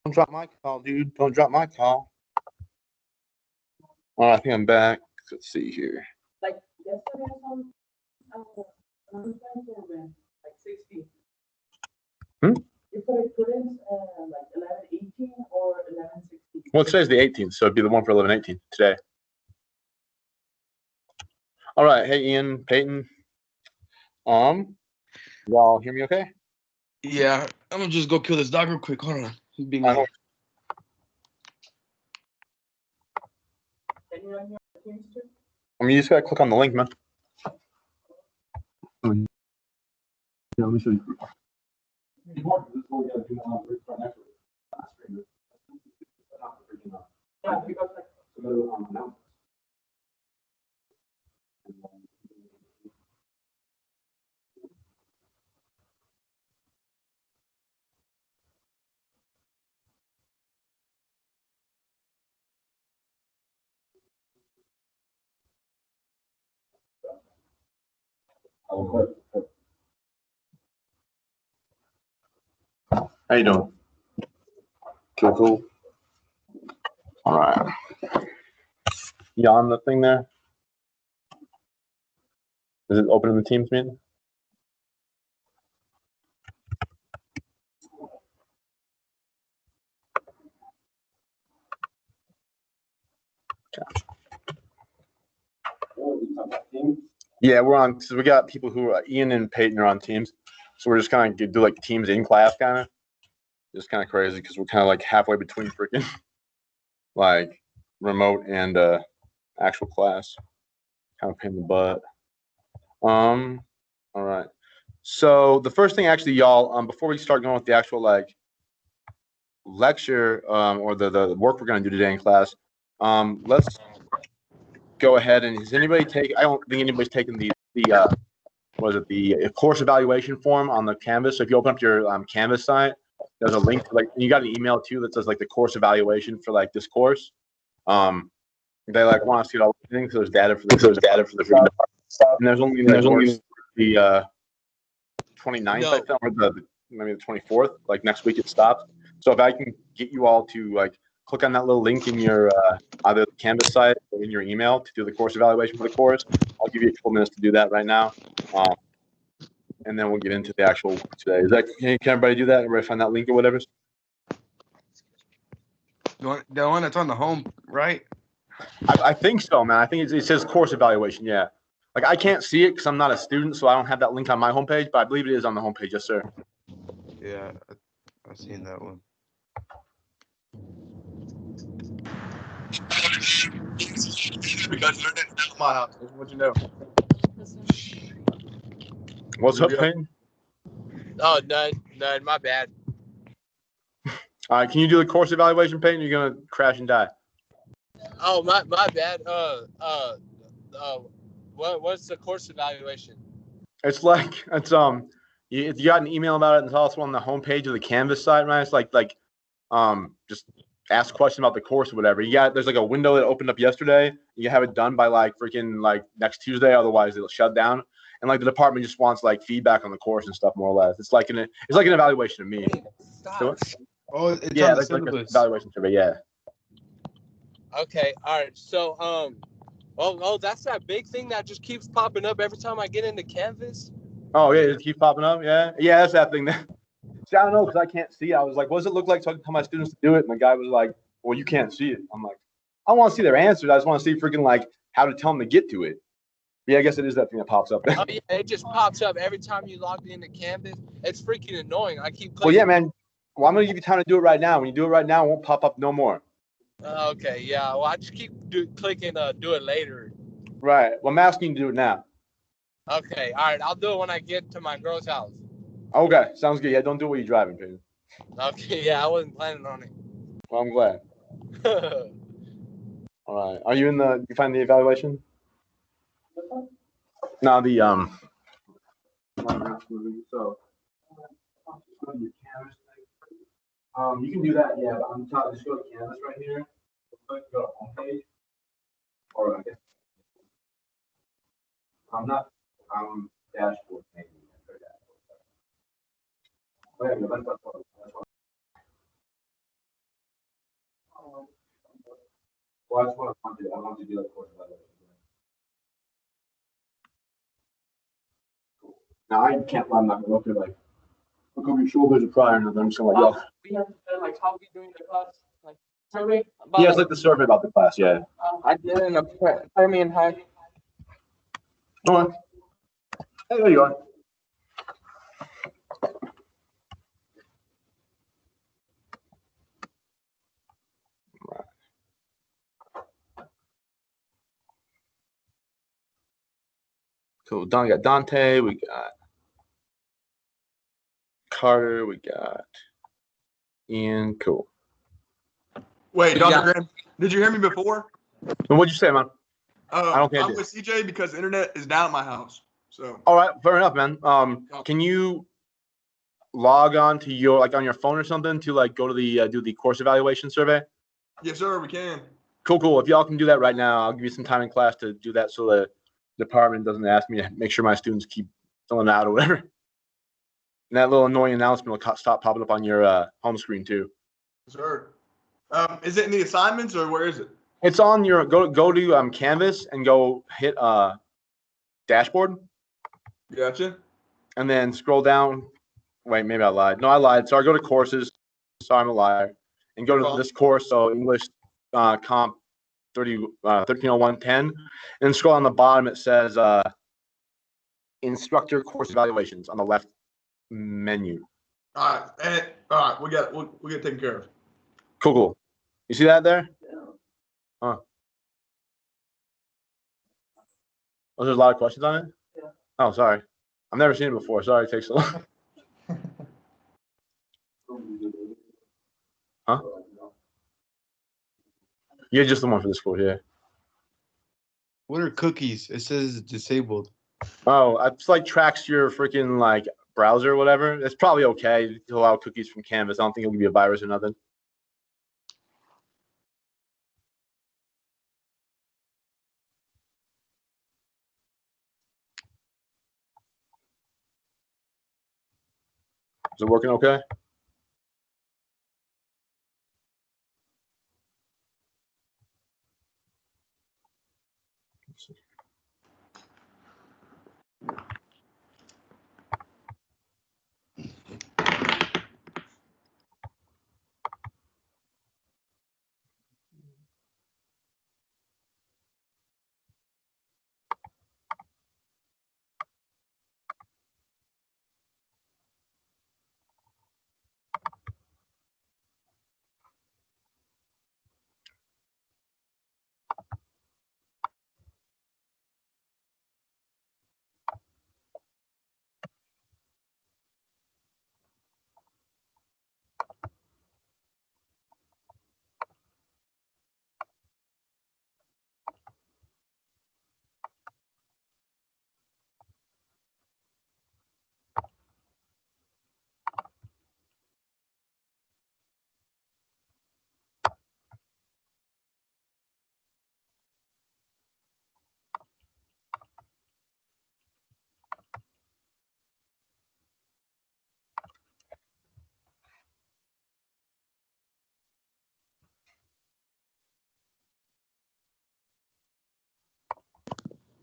Don't drop my call, dude. Don't drop my call. All right, I think I'm back. Let's see here. Like yesterday, like 60. You put in like 11:18 or 11:60. Well, today's the 18th, so it'd be the one for 11:18 today. All right. Hey, Ian, Peyton. Y'all hear me okay? Yeah, I'm gonna just go kill this dog real quick. Hold on. He's being loud. You just gotta click on the link, man. Yeah, let me show you. How you doing? Cool. All right. You on the thing there? Is it open in the Teams meeting? Yeah, we're on. So we got people who are Ian and Peyton are on Teams. So we're just kind of do like Teams in class kind of. Just kind of crazy because we're kind of like halfway between freaking like remote and actual class. Kind of pain in the butt. All right. So the first thing, actually, y'all, before we start going with the actual like lecture or the work we're going to do today in class, let's go ahead and has anybody take? I don't think anybody's taken the course evaluation form on the Canvas. So if you open up your Canvas site, there's a link to, like, you got an email too that says like the course evaluation for like this course. They like want to see all the things. So there's data for the and there's only the 29th, or maybe the 24th. Like next week it stops. So if I can get you all to like click on that little link in your either the Canvas site or in your email to do the course evaluation for the course, I'll give you a couple minutes to do that right now. And then we'll get into the actual work today. Is that can everybody do that? Everybody find that link or whatever? The one that's on the home, right? I think so, man. I think it says course evaluation. Yeah. Like I can't see it because I'm not a student, so I don't have that link on my homepage. But I believe it is on the homepage. Yes, sir. Yeah, I've seen that one. My house. What'd you know? What's up, Peyton? Oh, none. My bad. All right, can you do the course evaluation, Peyton? You're gonna crash and die. Oh, my bad. What's the course evaluation? It's like you got an email about it, and it's also on the homepage of the Canvas site, right? It's like just ask a question about the course or whatever. There's like a window that opened up yesterday. You have it done by like freaking like next Tuesday, otherwise it'll shut down. And like the department just wants like feedback on the course and stuff, more or less. It's like an evaluation of me. Stop. Oh, it's yeah, on the like an syllabus. evaluation survey. Yeah. Okay. All right. So oh, that's that big thing that just keeps popping up every time I get into Canvas. Oh yeah, it keeps popping up. Yeah, that's that thing. See, I don't know because I can't see. I was like, what does it look like so I can tell my students to do it? And the guy was like, well, you can't see it. I'm like, I want to see their answers. I just want to see freaking like how to tell them to get to it. Yeah, I guess it is that thing that pops up. Oh yeah, it just pops up every time you log into Canvas. It's freaking annoying. I keep clicking. Well, yeah, man. Well, I'm gonna give you time to do it right now. When you do it right now, it won't pop up no more. Okay, yeah. Well, I just keep clicking do it later. Right. Well, I'm asking you to do it now. Okay. All right. I'll do it when I get to my girl's house. Okay, sounds good. Yeah, don't do it while you're driving, Peyton. Okay. Yeah, I wasn't planning on it. Well, I'm glad. All right. Are you you find the evaluation? No, the So, you can do that. Yeah, but I'm telling. Just go to Canvas right here. Go to homepage, or I guess I'm dashboard maybe. That's what Well, I just want to I want to do like course evaluation. Now I can't. I'm not gonna look at like look over your shoulders or prior, and I'm just gonna like, We have to tell, like how we doing the class, like survey yeah, about. it's like the survey about the class. Yeah. I did in a Permian High. All right. Hey, there you are. Cool. We got Dante. We got Carter. We got Ian. Cool. Wait, Yeah. Dr. Graham, did you hear me before? And what'd you say, man? I don't think I I'm did. with CJ because internet is down at my house. So. All right, fair enough, man. Can you log on to your like on your phone or something to like go to the do the course evaluation survey? Yes, sir. We can. Cool. If y'all can do that right now, I'll give you some time in class to do that so the department doesn't ask me to make sure my students keep filling out or whatever. And that little annoying announcement will stop popping up on your home screen too. Yes, sir. Is it in the assignments or where is it? It's on your go to Canvas and go hit dashboard Gotcha. and then scroll down. Wait, maybe I lied. No, I lied. Sorry, go to courses. Sorry, I'm a liar. And go to this course, so English comp 130110, and scroll on the bottom. It says instructor course evaluations on the left menu. All right. We got it taken care of. Cool. You see that there? Huh. Oh, there's a lot of questions on it? Yeah. Oh, sorry. I've never seen it before. Sorry it takes so long. Huh? Yeah, just the one for this course, yeah. What are cookies? It says disabled. Oh, it's like tracks your freaking like browser or whatever. It's probably okay to allow cookies from Canvas. I don't think it'll give you a virus or nothing. Is it working okay?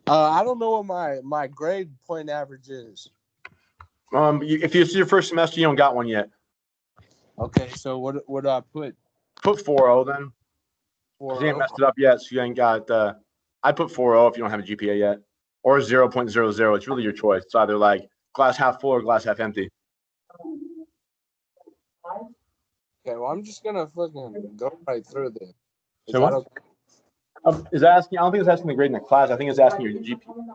I don't know what my grade point average is. If it's your first semester, you don't got one yet. Okay, so what do I put? Put 4.0 then. 'Cause you ain't 4.0? messed it up yet, so you ain't got. I put 4.0 if you don't have a GPA yet, or 0.00. It's really your choice. It's either like glass half full or glass half empty. Okay, well I'm just gonna fucking go right through this. Is So that what? okay? Is that asking? I don't think it's asking the grade in the class. I think it's asking your GPA.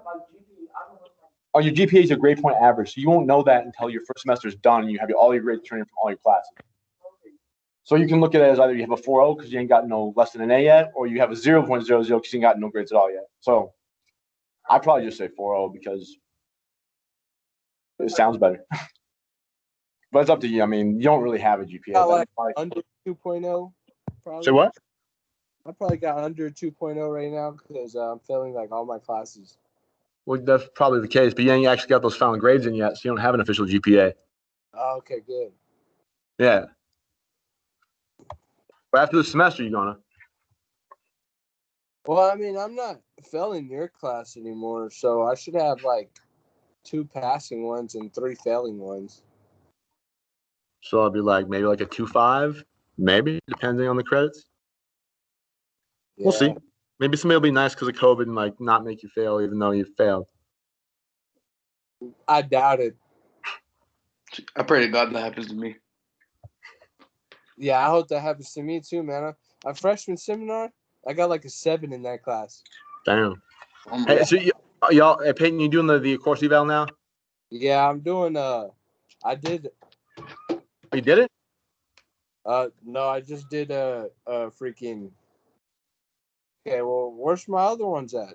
Oh, your GPA is your grade point average, so you won't know that until your first semester is done and you have all your grades turned in from all your classes. So you can look at it as either you have a 4.0 because you ain't got no less than an A yet, or you have a 0.00 because you ain't got no grades at all yet. So I'd probably just say 4.0 because it sounds better. But it's up to you. I mean, you don't really have a GPA. Got like Probably. under 2.0, probably. Say what? I probably got under 2.0 right now because I'm failing like all my classes. Well, that's probably the case, but you ain't actually got those final grades in yet, so you don't have an official GPA. Oh, okay, good. Yeah. But after the semester, you're gonna. Well, I mean, I'm not failing your class anymore, so I should have like 2 passing ones and 3 failing ones. So I'll be like maybe like a 2.5, maybe depending on the credits. Yeah. We'll see. Maybe somebody will be nice because of COVID and like not make you fail even though you failed. I doubt it. I pray to God that happens to me. Yeah, I hope that happens to me too, man. A freshman seminar, I got like a 7 in that class. Damn. I'm Hey, ready. so y'all, hey, Peyton, you doing the course eval now? Yeah, I'm doing I did You did it? no, I just did freaking. Okay, well, where's my other ones at?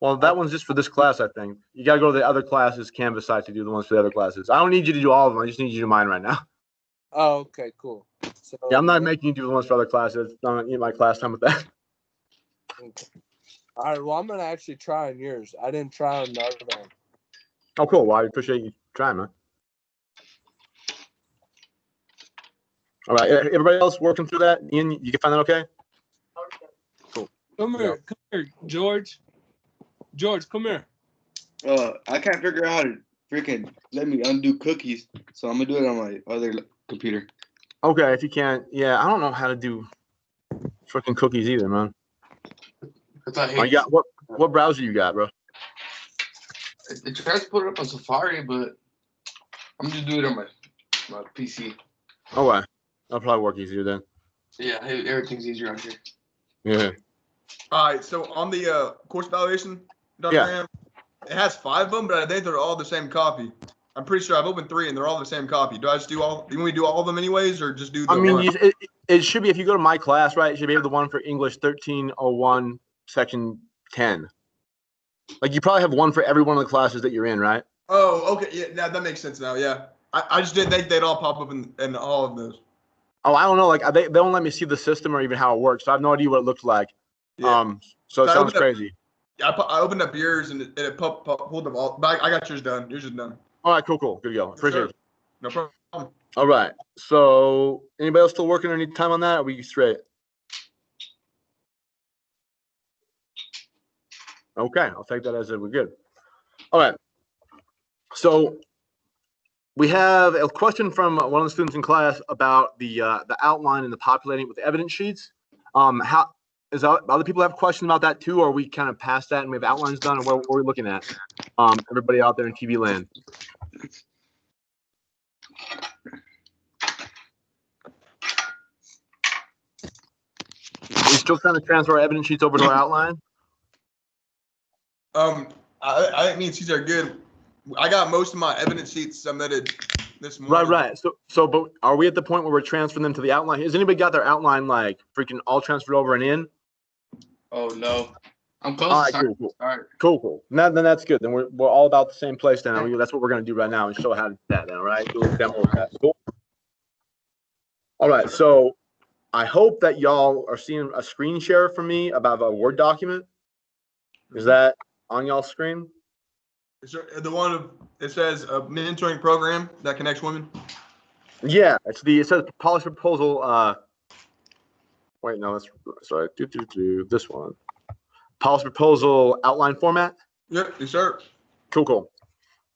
Well, that one's just for this class, I think. You got to go to the other classes Canvas site to do the ones for the other classes. I don't need you to do all of them. I just need you to do mine right now. Oh, okay, cool. So Yeah, I'm not making you do the ones for other classes. I don't need my class time with that. Okay. All right, well, I'm gonna actually try on yours. I didn't try on the other one. Oh, cool. Well, I appreciate you trying, man. All right. Everybody else working through that? Ian, you can find that okay? Cool. Come here, George. George, come here. I can't figure out how to freaking let me undo cookies, so I'm gonna do it on my other computer. Okay, if you can't. Yeah, I don't know how to do freaking cookies either, man. You got what browser you got, bro? I tried to put it up on Safari, but I'm just doing it on my PC. Okay. That'll probably work easier then. Yeah, everything's easier on here. Yeah. All right, so on the course evaluation diagram, it has 5 of them, but I think they're all the same copy. I'm pretty sure I've opened 3 and they're all the same copy. Do I just do all? Do you want me to do all of them anyways, or just do the I mean, one? it should be, if you go to my class, right, it should be the one for English 1301, section 10. Like, you probably have one for every one of the classes that you're in, right? Oh, okay, yeah, that makes sense now. Yeah, I just didn't think they'd all pop up in all of those. Oh, I don't know. Like, they don't let me see the system or even how it works, so I have no idea what it looks like. Yeah. So it So I sounds opened up- crazy. Yeah, I opened up yours and it pulled them all. But I got yours done. Yours is done. All right, cool. Good to go. Appreciate it. No problem. All right. So, anybody else still working or need time on that? Or are we straight? Okay, I'll take that as we're good. All right. So, we have a question from one of the students in class about the outline and the populating with evidence sheets. How is other people have questions about that too, or are we kind of past that and we have outlines done, or what are we looking at? Everybody out there in TV land. We still trying to transfer our evidence sheets over to our outline? I think me and Cesar are good. I got most of my evidence sheets submitted this morning. Right. So, but are we at the point where we're transferring them to the outline? Has anybody got their outline like freaking all transferred over and in? Oh no, I'm close. All right, cool. Cool. Then that's good. Then we're all about the same place now. That's what we're gonna do right now and show how to do that. All right, do a little demo of that. Cool. All right. So I hope that y'all are seeing a screen share from me about a Word document. Is that on y'all's screen? Is there the one it says a mentoring program that connects women? Yeah, it says policy proposal. Wait, no, that's sorry. This one. Policy proposal outline format. Yep, yes, sir. Cool.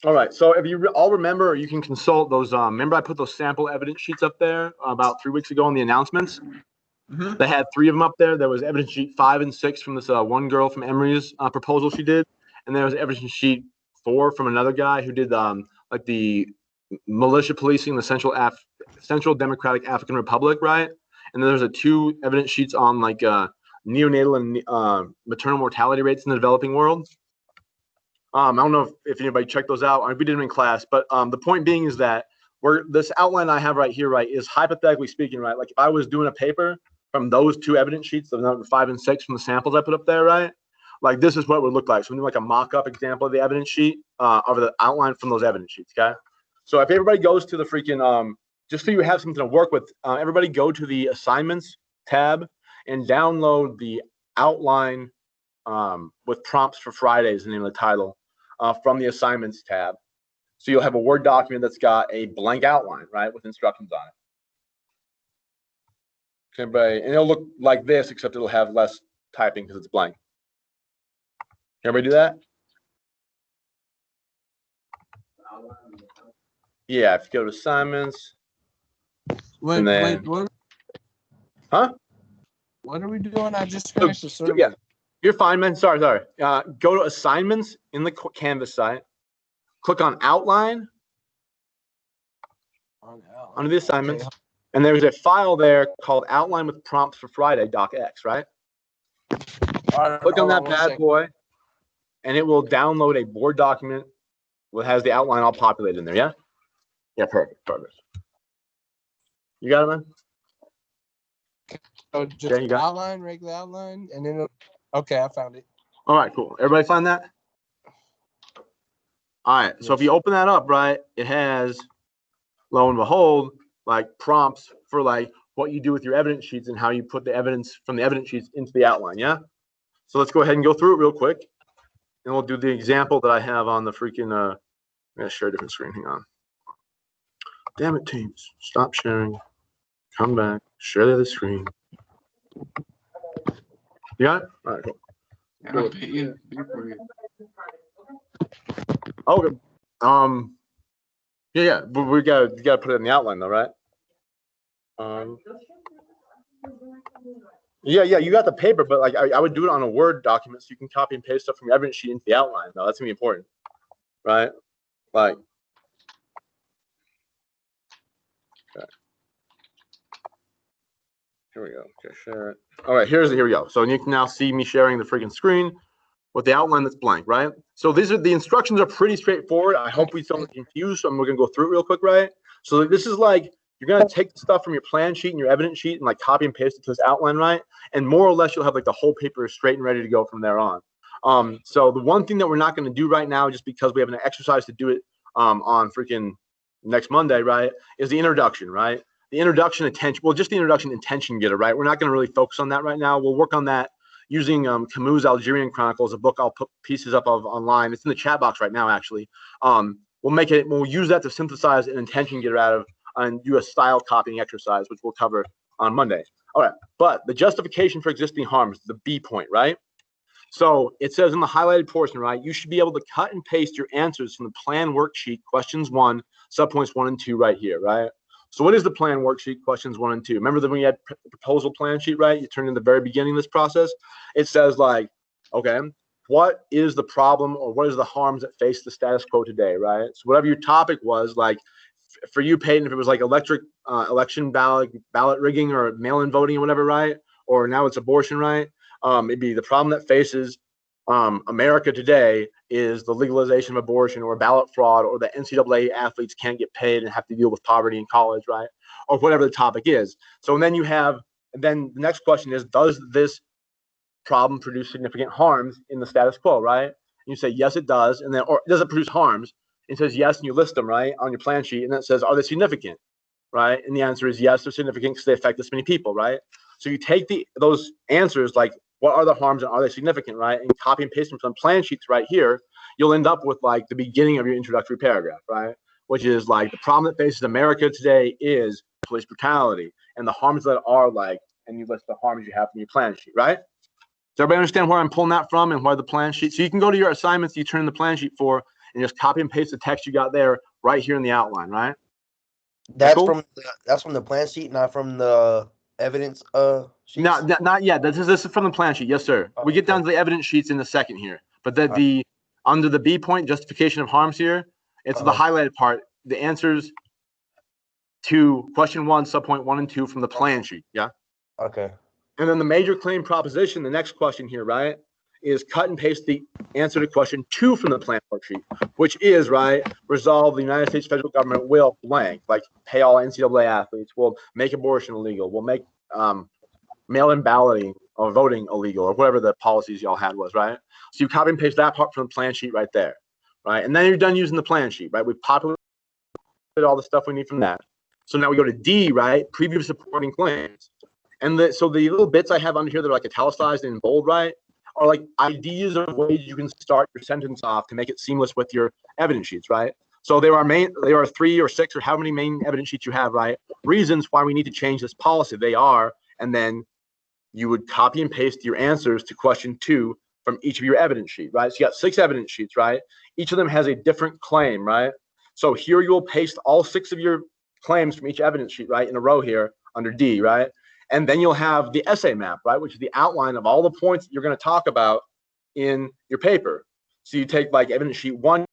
All right. So if you all remember, you can consult those. Remember, I put those sample evidence sheets up there about 3 weeks ago in the announcements. Mm-hmm. They had 3 of them up there. There was evidence sheet 5 and 6 from this one girl from Emory's proposal she did, and there was evidence sheet 4 from another guy who did like the militia policing the Central Democratic African Republic, right? And then there's 2 evidence sheets on like neonatal and maternal mortality rates in the developing world. I don't know if anybody checked those out. We did them in class, but the point being is that this outline I have right here, right, is hypothetically speaking, right? Like if I was doing a paper from those 2 evidence sheets, the number 5 and 6 from the samples I put up there, right? Like this is what it would look like. So we do like a mock-up example of the evidence sheet of the outline from those evidence sheets, okay? So if everybody goes to the freaking, just so you have something to work with, everybody go to the assignments tab and download the outline with prompts for Fridays, the name of the title, from the assignments tab. So you'll have a Word document that's got a blank outline, right, with instructions on it. Everybody, and it'll look like this, except it'll have less typing because it's blank. Everybody do that? Yeah, if you go to assignments. Wait, then, what? Huh? What are we doing? I just finished the survey. Yeah, you're fine, man. Sorry. Go to assignments in the Canvas site. Click on outline under the assignments. Okay. And there's a file there called outline with prompts for Friday, docx, right? Click on that bad boy, and it will download a Word document that has the outline all populated in there, yeah? Yeah, perfect. You got it, man? So just outline, regular outline, and then okay, I found it. All right, cool. Everybody find that? All right, so if you open that up, right, it has, lo and behold, like prompts for like what you do with your evidence sheets and how you put the evidence from the evidence sheets into the outline, yeah? So let's go ahead and go through it real quick, and we'll do the example that I have on the freaking, I'm gonna share a different screen, hang on. Damn it, teams, stop sharing, come back, share the other screen. You got it? All right, cool. Okay. Yeah, but we gotta put it in the outline though, right? Yeah, you got the paper, but like I would do it on a Word document so you can copy and paste stuff from your evidence sheet into the outline. No, that's gonna be important, right? Like, okay. Here we go. Okay, share it. All right, here we go. So you can now see me sharing the freaking screen with the outline that's blank, right? So these are the instructions are pretty straightforward. I hope we don't get confused. So we're gonna go through it real quick, right? So this is like you're gonna take the stuff from your plan sheet and your evidence sheet and like copy and paste it to this outline, right? And more or less you'll have like the whole paper straight and ready to go from there on. So the one thing that we're not gonna do right now, just because we have an exercise to do it on freaking next Monday, right, is the introduction, right? The introduction attention, well, just the introduction intention getter, right? We're not gonna really focus on that right now. We'll work on that using Camus' Algerian Chronicles, a book I'll put pieces up of online. It's in the chat box right now, actually. We'll use that to synthesize an intention getter out of and do a style copying exercise, which we'll cover on Monday. All right, but the justification for existing harms, the B point, right? So it says in the highlighted portion, right, you should be able to cut and paste your answers from the plan worksheet, questions 1, subpoints 1 and 2 right here, right? So what is the plan worksheet, questions 1 and 2? Remember that when you had the proposal plan sheet, right? You turned in the very beginning of this process. It says like, okay, what is the problem or what is the harms that face the status quo today, right? So whatever your topic was, like for you, Peyton, if it was like election ballot rigging or mail-in voting or whatever, right? Or now it's abortion, right? It'd be the problem that faces America today is the legalization of abortion or ballot fraud or the NCAA athletes can't get paid and have to deal with poverty in college, right? Or whatever the topic is. So then then the next question is, does this problem produce significant harms in the status quo, right? And you say, yes, it does. And then, or does it produce harms? It says yes, and you list them, right, on your plan sheet. And then it says, are they significant, right? And the answer is yes, they're significant because they affect this many people, right? So you take those answers, like what are the harms and are they significant, right? And copy and paste them from plan sheets right here. You'll end up with like the beginning of your introductory paragraph, right? Which is like the problem that faces America today is police brutality and the harms that are like, and you list the harms you have in your plan sheet, right? Does everybody understand where I'm pulling that from and where the plan sheet? So you can go to your assignments you turn in the plan sheet for and just copy and paste the text you got there right here in the outline, right? That's cool? From the plan sheet, not from the evidence sheets? Not yet. This is from the plan sheet. Yes, sir. We get down to the evidence sheets in a second here. But under the B point, justification of harms here, it's the highlighted part, the answers to question 1, subpoint 1 and 2 from the plan sheet. Yeah. Okay. And then the major claim proposition, the next question here, right, is cut and paste the answer to question 2 from the plan worksheet, which is, right, resolve the United States federal government will blank, like pay all NCAA athletes, will make abortion illegal, will make mail-in balloting or voting illegal, or whatever the policies y'all had was, right? So you copy and paste that part from the plan sheet right there, right? And then you're done using the plan sheet, right? We've populated all the stuff we need from that. So now we go to D, right? Preview supporting claims. And so the little bits I have under here that are like italicized and in bold, right, are like ideas of ways you can start your sentence off to make it seamless with your evidence sheets, right? So there are 3 or 6 or how many main evidence sheets you have, right? Reasons why we need to change this policy. They are, and then you would copy and paste your answers to question 2 from each of your evidence sheet, right? So you got 6 evidence sheets, right? Each of them has a different claim, right? So here you will paste all 6 of your claims from each evidence sheet, right, in a row here under D, right? And then you'll have the essay map, right, which is the outline of all the points that you're going to talk about in your paper. So you take like evidence sheet 1,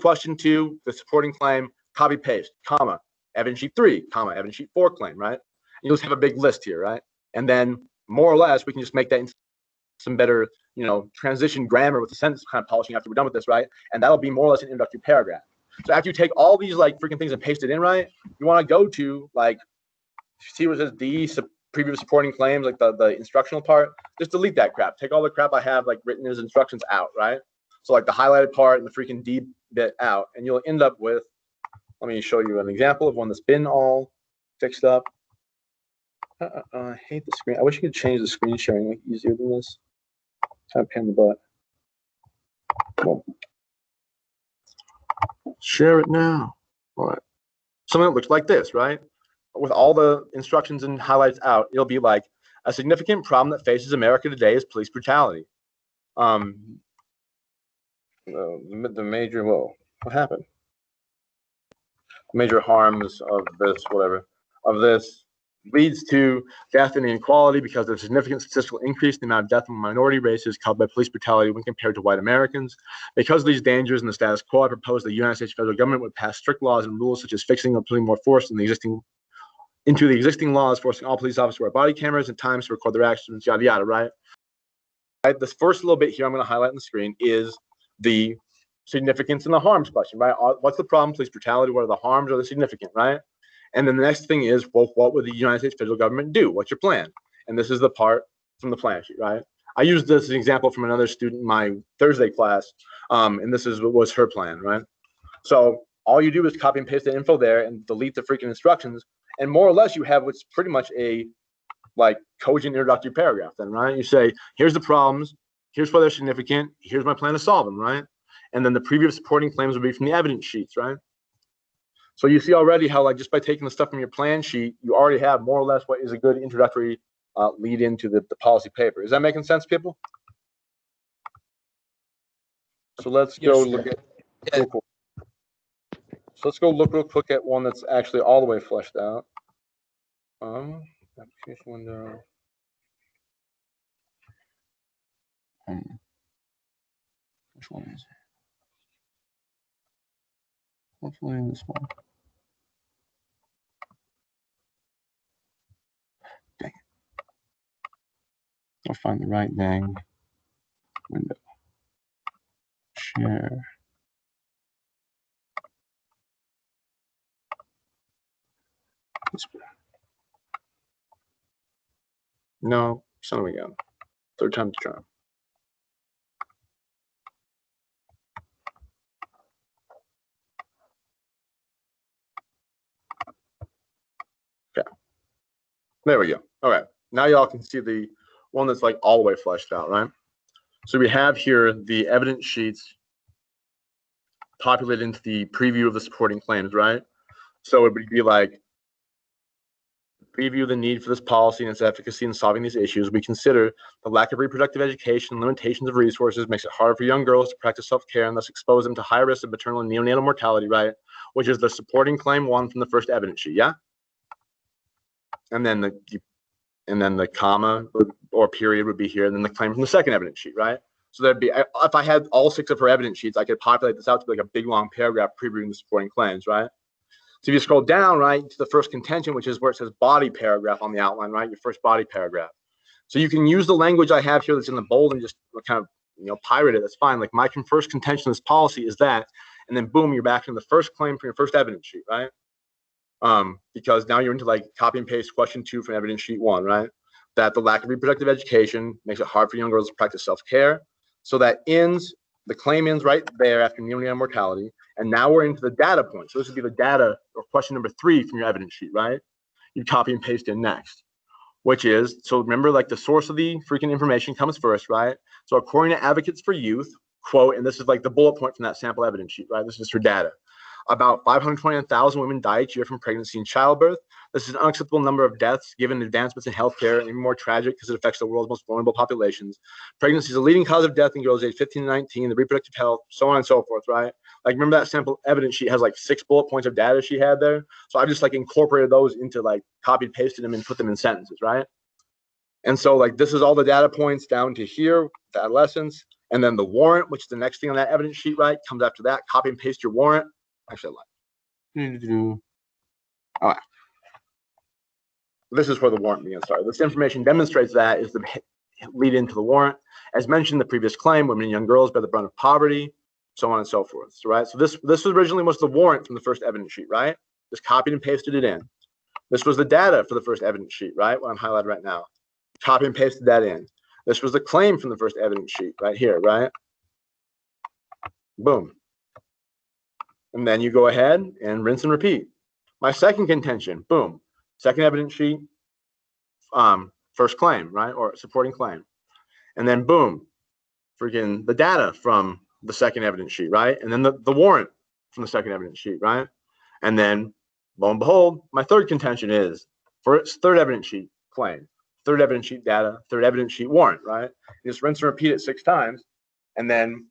question 2, the supporting claim, copy paste, comma, evidence sheet 3, comma, evidence sheet 4 claim, right? And you'll just have a big list here, right? And then more or less we can just make that into some better, transition grammar with the sentence kind of polishing after we're done with this, right? And that'll be more or less an introductory paragraph. So after you take all these like freaking things and paste it in, right, you want to go to like, see what it says D, previous supporting claims, like the instructional part. Just delete that crap. Take all the crap I have like written as instructions out, right? So like the highlighted part and the freaking D bit out, and you'll end up with, let me show you an example of one that's been all fixed up. I hate the screen. I wish you could change the screen sharing like easier than this. Kind of pain in the butt. Well, share it now. All right. Something that looks like this, right? With all the instructions and highlights out, it'll be like, a significant problem that faces America today is police brutality. The major, whoa, what happened? Major harms of this, whatever, of this leads to death and inequality because of a significant statistical increase in the amount of death among minority races caused by police brutality when compared to white Americans. Because of these dangers and the status quo, I propose the United States federal government would pass strict laws and rules such as fixing or putting more force into the existing laws, forcing all police officers to wear body cameras and times to record their actions, yada yada, right? This first little bit here I'm going to highlight on the screen is the significance and the harms question, right? What's the problem? Police brutality. What are the harms or the significant, right? And then the next thing is, well, what would the United States federal government do? What's your plan? And this is the part from the plan sheet, right? I used this as an example from another student in my Thursday class, and this was her plan, right? So all you do is copy and paste the info there and delete the freaking instructions, and more or less you have what's pretty much a like cogent introductory paragraph then, right? You say, here's the problems, here's why they're significant, here's my plan to solve them, right? And then the previous supporting claims will be from the evidence sheets, right? So you see already how like just by taking the stuff from your plan sheet, you already have more or less what is a good introductory lead into the policy paper. Is that making sense, people? So let's go look at, cool. So let's go look real quick at one that's actually all the way fleshed out. Application window. Which one is it? Hopefully this one. Dang it. I'll find the right dang window. Share. No, son of a gun. Third time's the charm. Okay. There we go. All right. Now y'all can see the one that's like all the way fleshed out, right? So we have here the evidence sheets populated into the preview of the supporting claims, right? So it would be like, preview the need for this policy and its efficacy in solving these issues. We consider the lack of reproductive education and limitations of resources makes it hard for young girls to practice self-care and thus expose them to high risk of maternal and neonatal mortality, right? Which is the supporting claim 1 from the first evidence sheet, yeah? And then the comma or period would be here, and then the claim from the second evidence sheet, right? So that'd be, if I had all 6 of her evidence sheets, I could populate this out to be like a big long paragraph previewing the supporting claims, right? So if you scroll down, right, to the first contention, which is where it says body paragraph on the outline, right, your first body paragraph. So you can use the language I have here that's in the bold and just kind of, pirate it. That's fine. Like my first contention of this policy is that, and then boom, you're back in the first claim from your first evidence sheet, right? Because now you're into like copy and paste question 2 from evidence sheet 1, right? That the lack of reproductive education makes it hard for young girls to practice self-care. So that ends, the claim ends right there after neonatal mortality. And now we're into the data point. So this would be the data or question number 3 from your evidence sheet, right? You copy and paste in next, which is, so remember like the source of the freaking information comes first, right? So according to Advocates for Youth, quote, and this is like the bullet point from that sample evidence sheet, right? This is for data. About 529,000 women die each year from pregnancy and childbirth. This is an unacceptable number of deaths given advancements in healthcare, and even more tragic because it affects the world's most vulnerable populations. Pregnancy is a leading cause of death in girls aged 15 to 19, the reproductive health, so on and so forth, right? Like, remember that sample evidence sheet has like 6 bullet points of data she had there? So I've just like incorporated those into like copied, pasted them, and put them in sentences, right? And so like this is all the data points down to here, the adolescents, and then the warrant, which is the next thing on that evidence sheet, right? Comes after that. Copy and paste your warrant. Actually, I lied. All right. This is where the warrant begins. Sorry. This information demonstrates that is the lead into the warrant. As mentioned in the previous claim, women and young girls bear the brunt of poverty, so on and so forth. So, right. So this originally was the warrant from the first evidence sheet, right? Just copied and pasted it in. This was the data for the first evidence sheet, right? What I'm highlighting right now. Copy and pasted that in. This was the claim from the first evidence sheet right here, right? Boom. And then you go ahead and rinse and repeat. My second contention, boom. Second evidence sheet, first claim, right? Or supporting claim. And then boom, freaking the data from the second evidence sheet, right? And then the warrant from the second evidence sheet, right? And then lo and behold, my third contention is for its third evidence sheet claim, third evidence sheet data, third evidence sheet warrant, right? You just rinse and repeat it 6 times, and then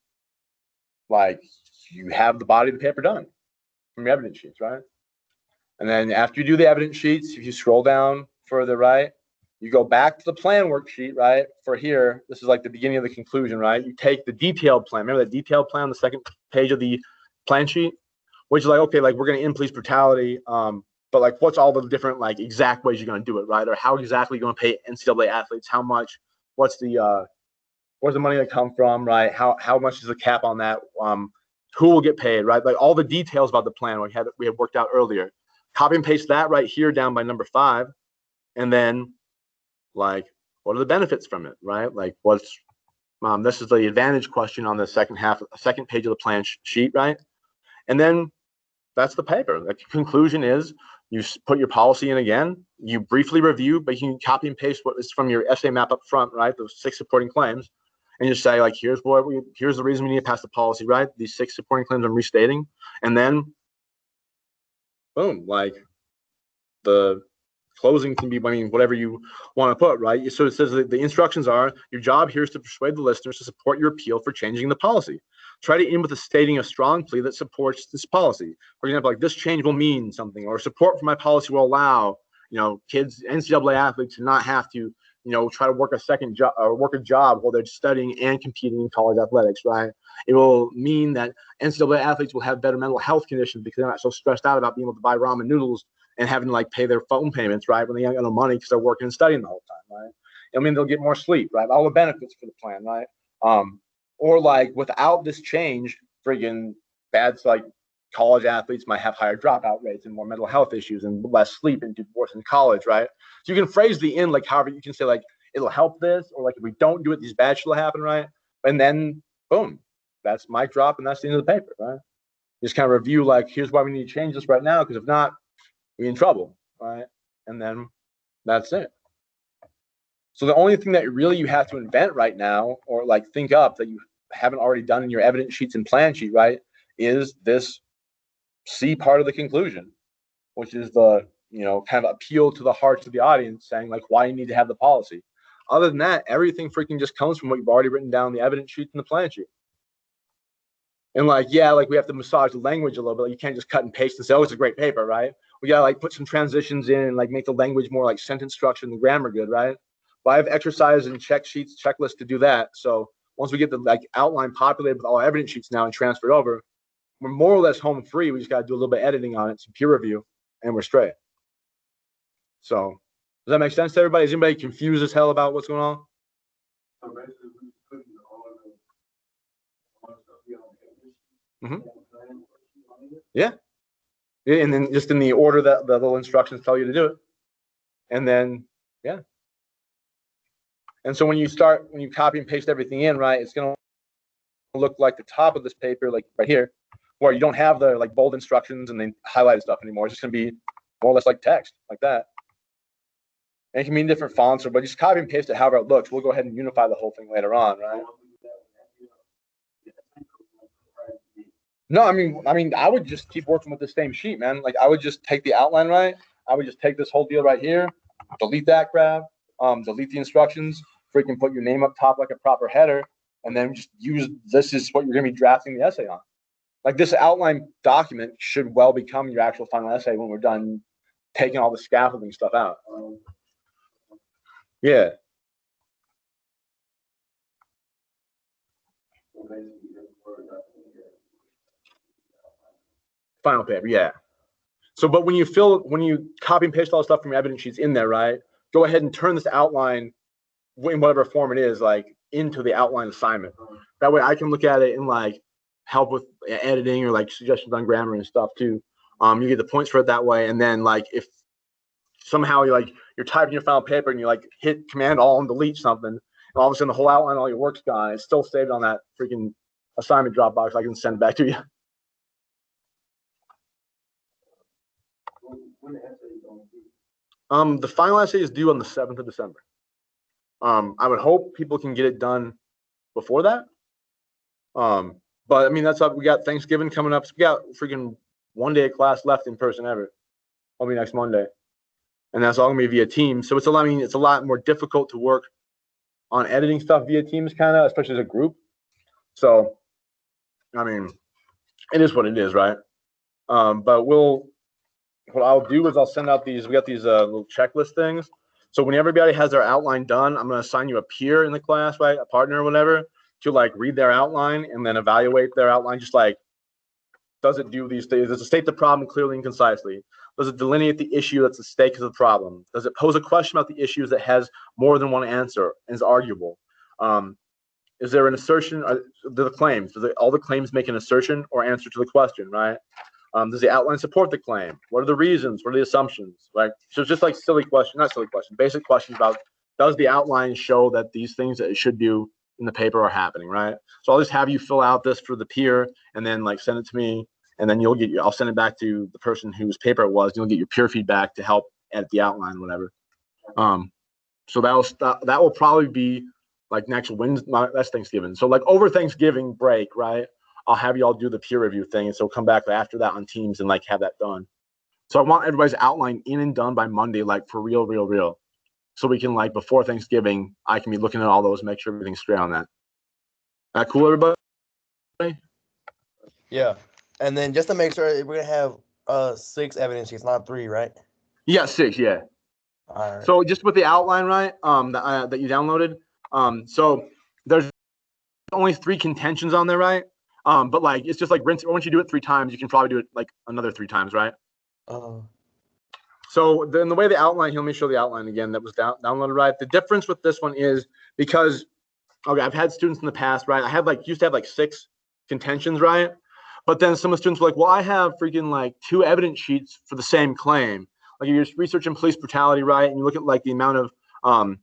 like you have the body of the paper done from your evidence sheets, right? And then after you do the evidence sheets, if you scroll down further, right, you go back to the plan worksheet, right? For here, this is like the beginning of the conclusion, right? You take the detailed plan. Remember that detailed plan on the second page of the plan sheet, which is like, okay, like we're going to end police brutality, but like what's all the different like exact ways you're going to do it, right? Or how exactly you're going to pay NCAA athletes? How much? What's the where's the money that come from, right? How much is the cap on that? Who will get paid, right? Like all the details about the plan we had worked out earlier. Copy and paste that right here down by number 5, and then like what are the benefits from it, right? Like what's this is the advantage question on the second page of the plan sheet, right? And then that's the paper. The conclusion is you put your policy in again, you briefly review, but you can copy and paste what is from your essay map up front, right? Those 6 supporting claims, and just say like, here's the reason we need to pass the policy, right? These 6 supporting claims I'm restating, and then boom, like the closing can be, I mean, whatever you want to put, right? So it says that the instructions are, your job here is to persuade the listeners to support your appeal for changing the policy. Try to end with a stating a strong plea that supports this policy. For example, like this change will mean something, or support for my policy will allow, kids, NCAA athletes to not have to, try to work a second job or work a job while they're studying and competing in college athletics, right? It will mean that NCAA athletes will have better mental health conditions because they're not so stressed out about being able to buy ramen noodles and having to like pay their phone payments, right? When they ain't got no money because they're working and studying the whole time, right? I mean, they'll get more sleep, right? All the benefits for the plan, right? Or like without this change, friggin' bad, like college athletes might have higher dropout rates and more mental health issues and less sleep and do worse in college, right? So you can phrase the end like however you can say like it'll help this, or like if we don't do it, these bad shit will happen, right? And then boom, that's mic drop and that's the end of the paper, right? Just kind of review like here's why we need to change this right now, because if not, we're in trouble, right? And then that's it. So the only thing that really you have to invent right now, or like think up that you haven't already done in your evidence sheets and plan sheet, right, is this C part of the conclusion, which is the, kind of appeal to the hearts of the audience, saying like why you need to have the policy. Other than that, everything freaking just comes from what you've already written down in the evidence sheet and the plan sheet. And like, yeah, like we have to massage the language a little bit. You can't just cut and paste and say, oh, it's a great paper, right? We gotta like put some transitions in and like make the language more like sentence structure and the grammar good, right? But I have exercise and check sheets, checklists to do that. So once we get the like outline populated with all evidence sheets now and transferred over, we're more or less home free. We just got to do a little bit of editing on it, some peer review, and we're straight. So does that make sense to everybody? Is anybody confused as hell about what's going on? Mm-hmm. Yeah. And then just in the order that the little instructions tell you to do it. And then, yeah. And so when you copy and paste everything in, right, it's going to look like the top of this paper, like right here, where you don't have the like bold instructions and then highlighted stuff anymore. It's just going to be more or less like text, like that. And it can be in different fonts, but just copy and paste it however it looks. We'll go ahead and unify the whole thing later on, right? No, I mean, I would just keep working with the same sheet, man. Like, I would just take the outline right. I would just take this whole deal right here, delete that crap, delete the instructions, freaking put your name up top like a proper header, and then just use this is what you're going to be drafting the essay on. Like, this outline document should well become your actual final essay when we're done taking all the scaffolding stuff out. Yeah. Final paper, yeah. So, but when you copy and paste all the stuff from your evidence sheets in there, right? Go ahead and turn this outline in whatever form it is, like into the outline assignment. That way I can look at it and like help with editing or like suggestions on grammar and stuff too. You get the points for it that way. And then like if somehow you're typing your final paper and you like hit Command Alt and delete something, and all of a sudden the whole outline, all your work's gone. It's still saved on that freaking assignment Dropbox. I can send it back to you. The final essay is due on the 7th of December. I would hope people can get it done before that. But I mean, that's up. We got Thanksgiving coming up. So we got freaking 1 day of class left in person ever. I'll be next Monday, and that's all gonna be via Teams. So it's a lot more difficult to work on editing stuff via Teams, kind of, especially as a group. So, I mean, it is what it is, right? But what I'll do is I'll send out these. We got these little checklist things. So when everybody has their outline done, I'm gonna assign you a peer in the class, right? A partner or whatever, to like read their outline and then evaluate their outline. Just like, does it do these things? Does it state the problem clearly and concisely? Does it delineate the issue that's the stake of the problem? Does it pose a question about the issues that has more than one answer and is arguable? Is there an assertion? The claims? All the claims make an assertion or answer to the question, right? Does the outline support the claim? What are the reasons? What are the assumptions? Right? So it's just like basic questions about, does the outline show that these things that it should do in the paper are happening, right? So I'll just have you fill out this for the peer and then like send it to me, and then I'll send it back to the person whose paper it was, and you'll get your peer feedback to help edit the outline, whatever. So that will probably be like next Wednesday. That's Thanksgiving. So like over Thanksgiving break, right? I'll have you all do the peer review thing, and so come back after that on Teams and like have that done. So I want everybody's outline in and done by Monday, like for real. So we can like before Thanksgiving, I can be looking at all those, make sure everything's straight on that. That cool, everybody? Yeah. And then just to make sure, we're gonna have 6 evidence sheets, not 3, right? Yeah, 6. Yeah. All right. So just with the outline, right? That you downloaded. So there's only 3 contentions on there, right? But like it's just like rinse. Once you do it 3 times, you can probably do it like another 3 times, right? So then the way the outline, let me show the outline again that was downloaded, right? The difference with this one is because, okay, I've had students in the past, right? I had used to have 6 contentions, right? But then some of the students were like, well, I have freaking 2 evidence sheets for the same claim. Like you're researching police brutality, right? And you look at like the amount of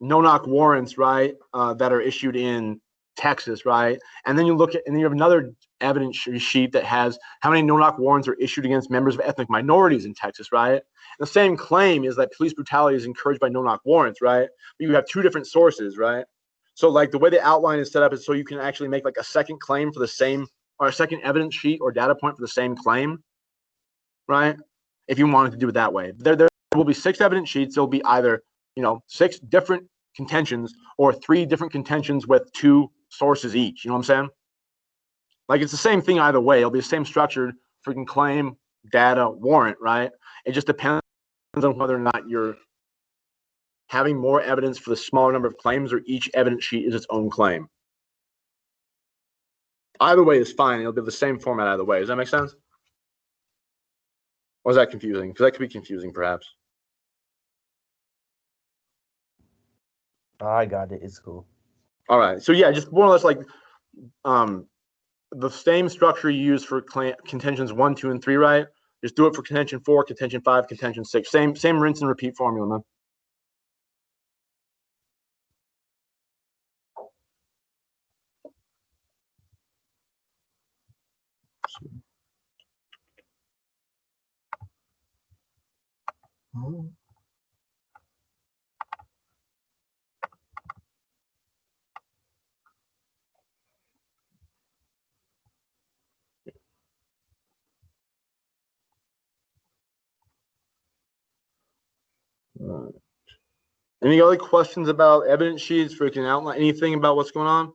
no-knock warrants, right, that are issued in Texas, right? And then you have another evidence sheet that has how many no-knock warrants are issued against members of ethnic minorities in Texas, right? And the same claim is that police brutality is encouraged by no-knock warrants, right? But you have 2 different sources, right? So like the way the outline is set up is so you can actually make like a second claim for the same, or a second evidence sheet or data point for the same claim, right? If you wanted to do it that way. There will be 6 evidence sheets. There'll be either 6 different contentions or 3 different contentions with 2 sources each. You know what I'm saying? Like it's the same thing either way. It'll be the same structured freaking claim, data, warrant, right? It just depends on whether or not you're having more evidence for the smaller number of claims or each evidence sheet is its own claim. Either way is fine. It'll be the same format either way. Does that make sense? Or is that confusing? Because that could be confusing, perhaps. I got it. It's cool. All right. So yeah, just more or less like the same structure you use for contentions 1, 2, and 3, right? Just do it for contention 4, contention 5, contention 6. Same rinse and repeat formula, man. Right. Any other questions about evidence sheets? Freaking outline anything about what's going on?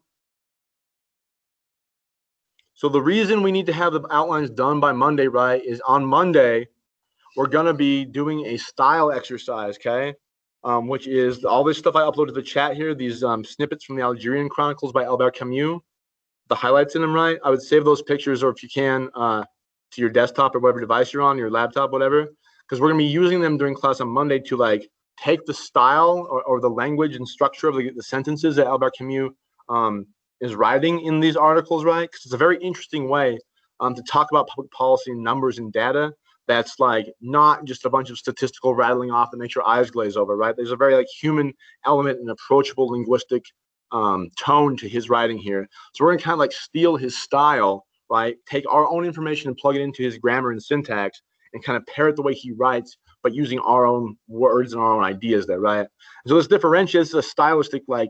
So the reason we need to have the outlines done by Monday, right, is on Monday, we're going to be doing a style exercise, okay, which is all this stuff I uploaded to the chat here, these snippets from the Algerian Chronicles by Albert Camus, the highlights in them, right? I would save those pictures, or if you can, to your desktop or whatever device you're on, your laptop, whatever, because we're going to be using them during class on Monday to, like, take the style or the language and structure of the sentences that Albert Camus is writing in these articles, right? Because it's a very interesting way to talk about public policy and numbers and data that's like not just a bunch of statistical rattling off that makes your eyes glaze over, right? There's a very like human element and approachable linguistic tone to his writing here. So we're gonna kind of like steal his style, right? Take our own information and plug it into his grammar and syntax and kind of parrot the way he writes, but using our own words and our own ideas there, right? So this differentiates a stylistic like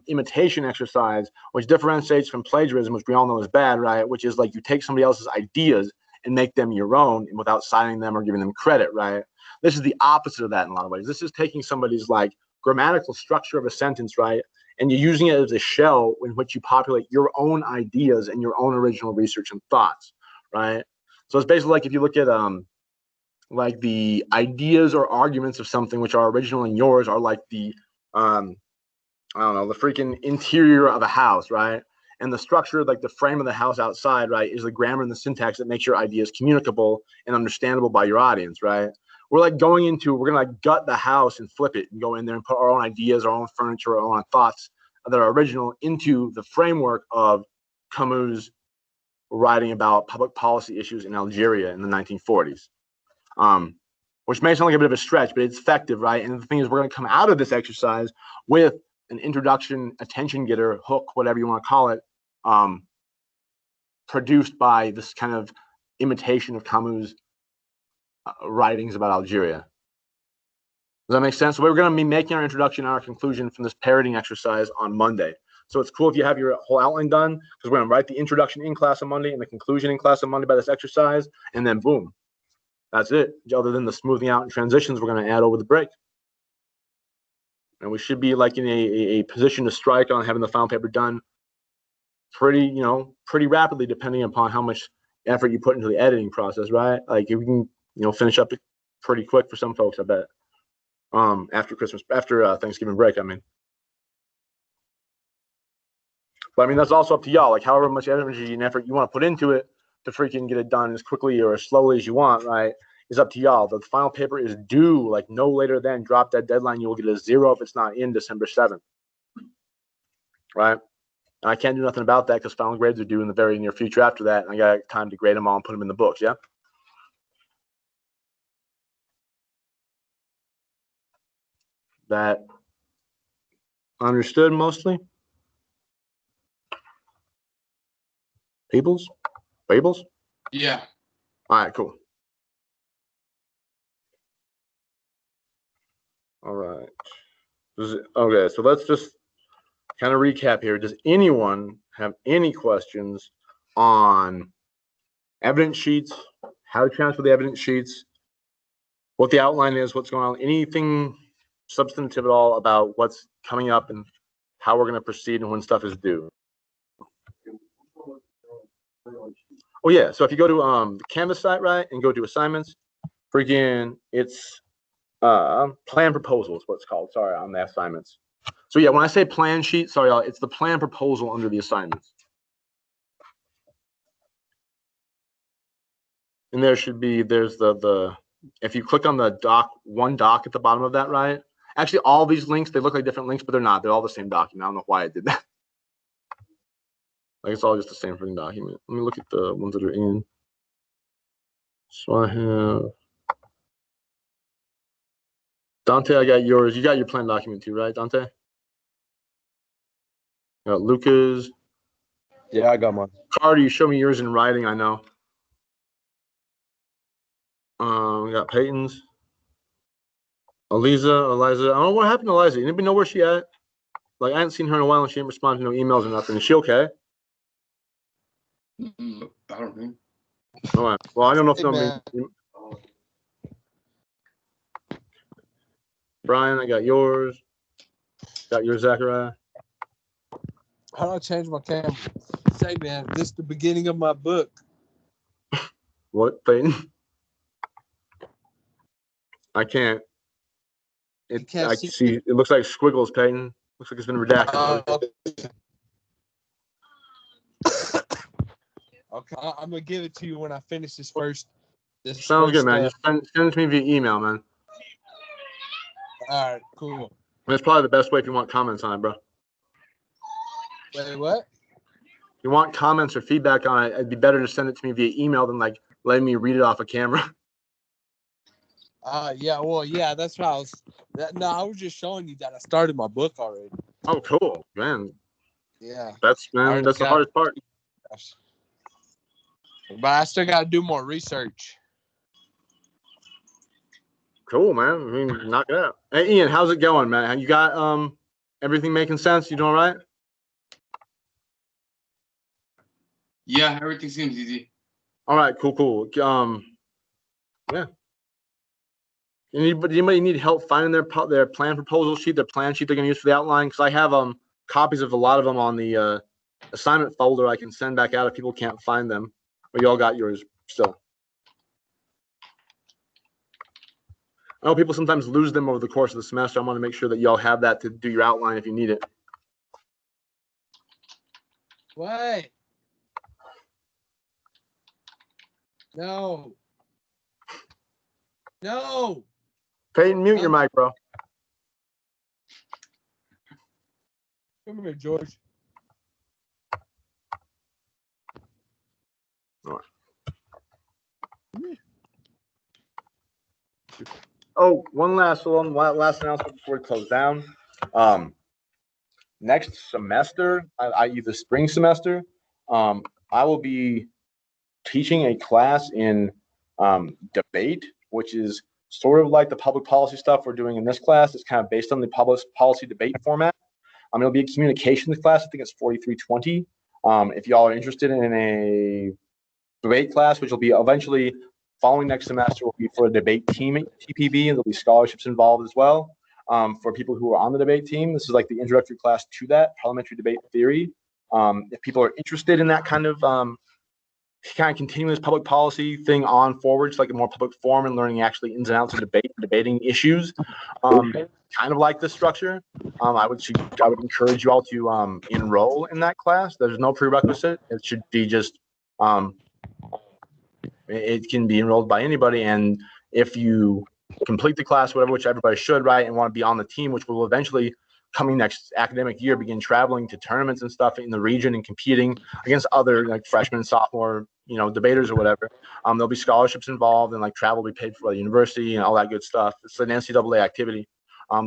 imitation exercise, which differentiates from plagiarism, which we all know is bad, right? Which is like you take somebody else's ideas and make them your own without citing them or giving them credit, right? This is the opposite of that in a lot of ways. This is taking somebody's like grammatical structure of a sentence, right? And you're using it as a shell in which you populate your own ideas and your own original research and thoughts, right? So it's basically like if you look at like the ideas or arguments of something which are original and yours are like the I don't know, the freaking interior of a house, right? And the structure, like the frame of the house outside, right, is the grammar and the syntax that makes your ideas communicable and understandable by your audience, right? We're like going into, we're gonna like gut the house and flip it and go in there and put our own ideas, our own furniture, our own thoughts that are original into the framework of Camus writing about public policy issues in Algeria in the 1940s. Which may sound like a bit of a stretch, but it's effective, right? And the thing is, we're gonna come out of this exercise with an introduction, attention getter, hook, whatever you want to call it, produced by this kind of imitation of Camus' writings about Algeria. Does that make sense? So we're going to be making our introduction and our conclusion from this parroting exercise on Monday. So it's cool if you have your whole outline done, because we're going to write the introduction in class on Monday and the conclusion in class on Monday by this exercise, and then boom, that's it. Other than the smoothing out and transitions, we're going to add over the break. And we should be like in a position to strike on having the final paper done pretty rapidly, depending upon how much effort you put into the editing process, right? Like if we can, finish up pretty quick for some folks, I bet. After Thanksgiving break, I mean. But I mean, that's also up to y'all. Like however much energy and effort you want to put into it to freaking get it done as quickly or as slowly as you want, right? Is up to y'all. The final paper is due like no later than drop that deadline. You will get a 0 if it's not in December 7th, right? And I can't do nothing about that because final grades are due in the very near future after that. And I got time to grade them all and put them in the books. Yeah. That understood mostly. Peoples? Yeah. All right, cool. All right. Okay, so let's just kind of recap here. Does anyone have any questions on evidence sheets, how to transfer the evidence sheets, what the outline is, what's going on, anything substantive at all about what's coming up and how we're going to proceed and when stuff is due? Oh, yeah. So if you go to the Canvas site, right, and go to assignments, freaking it's plan proposal is what it's called. Sorry, on the assignments. So yeah, when I say plan sheet, sorry, y'all, it's the plan proposal under the assignments. And there's the if you click on the one doc at the bottom of that, right? Actually, all these links, they look like different links, but they're not. They're all the same document. I don't know why I did that. Like it's all just the same freaking document. Let me look at the ones that are in. So I have Dante, I got yours. You got your plan document too, right, Dante? Got Lucas. Yeah, I got mine. Carter, you showed me yours in writing, I know. We got Peyton's. Eliza. I don't know what happened to Eliza. Anybody know where she at? Like, I hadn't seen her in a while and she didn't respond to no emails or nothing. Is she okay? I don't know. All right. Well, I don't know if Hey, somebody. man. Brian. I got yours. Got yours, Zachariah. How do I change my camera? Say, man, this is the beginning of my book. What, Peyton? I can't. I see. It looks like squiggles, Peyton. Looks like it's been redacted. Okay, I'm gonna give it to you when I finish this first. Sounds good, man. Just send it to me via email, man. All right, cool. That's probably the best way if you want comments on it, bro. Wait, what? If you want comments or feedback on it, it'd be better to send it to me via email than like letting me read it off a camera. Yeah, well, yeah, that's what I was. I was just showing you that I started my book already. Oh, cool, man. Yeah. That's the hardest part. But I still got to do more research. Cool, man. I mean, knock it out. Hey, Ian, how's it going, man? You got everything making sense? You doing all right? Yeah, everything seems easy. All right, cool. Yeah. Anybody need help finding their plan proposal sheet, their plan sheet they're going to use for the outline? Because I have copies of a lot of them on the assignment folder I can send back out if people can't find them. But you all got yours still. I know people sometimes lose them over the course of the semester. I want to make sure that y'all have that to do your outline if you need it. What? No. Peyton, mute your mic, bro. Come here, George. All right. Oh, one last announcement before we close down. Next semester, i.e. the spring semester, I will be teaching a class in debate, which is sort of like the public policy stuff we're doing in this class. It's kind of based on the public policy debate format. It'll be a communications class. I think it's 4320. If y'all are interested in a debate class, which will be eventually following next semester, will be for a debate team at TPB, and there'll be scholarships involved as well for people who are on the debate team. This is like the introductory class to that, parliamentary debate theory. If people are interested in that kind of continuous public policy thing on forward, it's like a more public forum and learning actually ins and outs of debate, debating issues, kind of like this structure. I would encourage you all to enroll in that class. There's no prerequisite. It should be just it can be enrolled by anybody, and if you complete the class, whatever, which everybody should, right, and want to be on the team, which will eventually, coming next academic year, begin traveling to tournaments and stuff in the region and competing against other like freshmen, sophomore, debaters or whatever. There'll be scholarships involved, and like travel will be paid for by the university and all that good stuff. It's an NCAA activity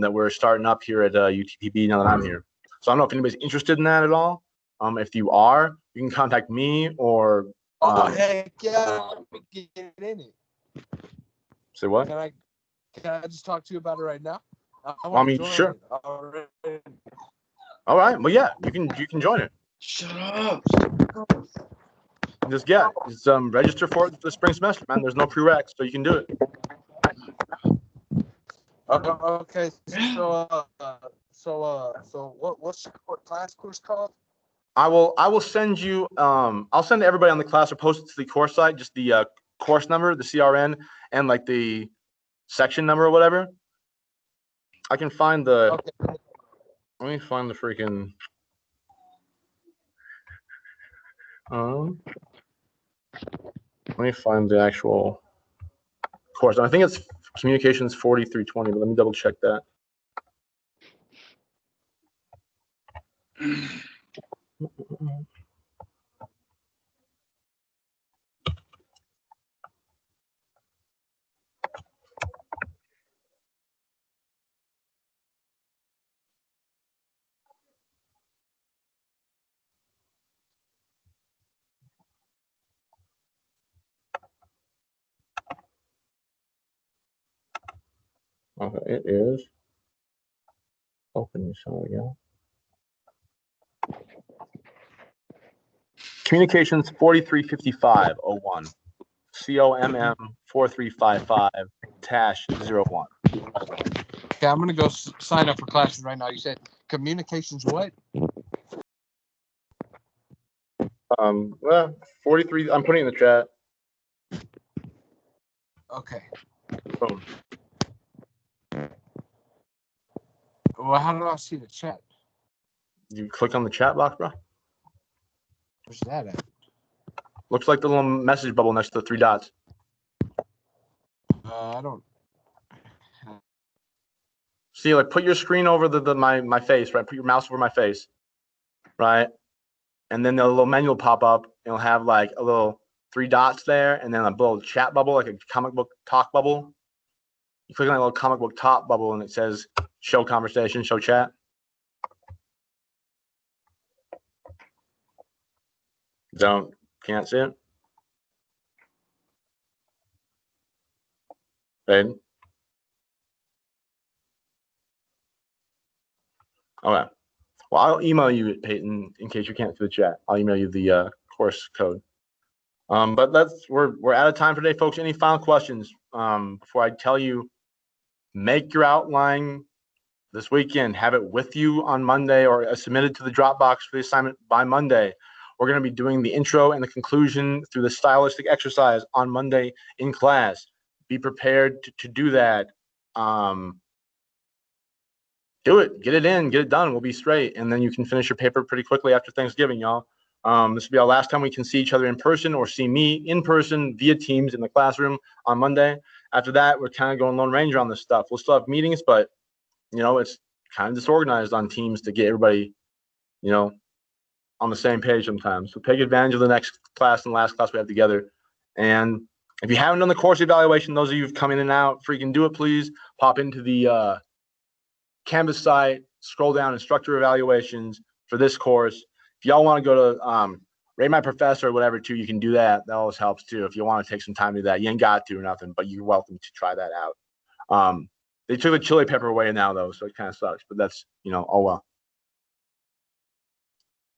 that we're starting up here at UTPB now that I'm here. So I don't know if anybody's interested in that at all. If you are, you can contact me or. Heck yeah! Let me get in it. Say what? Can I just talk to you about it right now? Sure. All right. Well, yeah, you can join it. Shut up. Just register for it the spring semester, man. There's no prereq, so you can do it. Okay. So what's your class course called? I will send you. I'll send everybody on the class or post it to the course site, just the course number, the CRN, and like the section number or whatever. I can find the. Okay. Let me find the freaking. Let me find the actual course. I think it's communications 4320, but let me double check that. Okay, it is. Open this out again. Communications 435501. COMM 4355-01. Okay, I'm gonna go sign up for classes right now. You said communications what? Well, 43. I'm putting it in the chat. Okay. Boom. Well, how do I see the chat? You click on the chat box, bro. Where's that at? Looks like the little message bubble next to the 3 dots. I don't. See, like, put your screen over my face, right? Put your mouse over my face, right? And then the little menu will pop up. It'll have like a little 3 dots there, and then a little chat bubble, like a comic book talk bubble. You click on that little comic book talk bubble, and it says "Show conversation, show chat." Can't see it. Right? Okay. Well, I'll email you, Peyton, in case you can't see the chat. I'll email you the course code. But we're out of time for today, folks. Any final questions before I tell you? Make your outline this weekend. Have it with you on Monday, or submit it to the Dropbox for the assignment by Monday. We're going to be doing the intro and the conclusion through the stylistic exercise on Monday in class. Be prepared to do that. Do it. Get it in. Get it done. We'll be straight. And then you can finish your paper pretty quickly after Thanksgiving, y'all. This will be our last time we can see each other in person, or see me in person via Teams in the classroom on Monday. After that, we're kind of going Lone Ranger on this stuff. We'll still have meetings, but, it's kind of disorganized on Teams to get everybody, on the same page sometimes. So take advantage of the next class and last class we have together. And if you haven't done the course evaluation, those of you who've come in and out, freaking do it, please. Pop into the Canvas site, scroll down instructor evaluations for this course. If y'all want to go to Rate My Professor or whatever too, you can do that. That always helps too. If you want to take some time to do that, you ain't got to or nothing, but you're welcome to try that out. They took the chili pepper away now though, so it kind of sucks, but that's, oh well.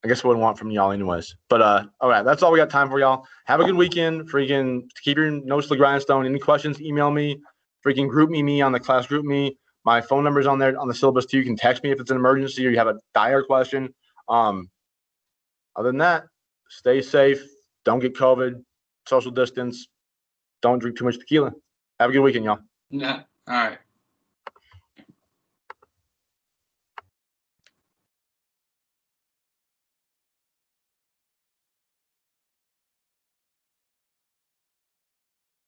I guess I wouldn't want from y'all anyways. But all right, that's all we got time for, y'all. Have a good weekend. Freaking keep your nose to the grindstone. Any questions, email me. Freaking group me on the class group me. My phone number's on there on the syllabus too. You can text me if it's an emergency or you have a dire question. Other than that, stay safe. Don't get COVID. Social distance. Don't drink too much tequila. Have a good weekend, y'all. Yeah. All right.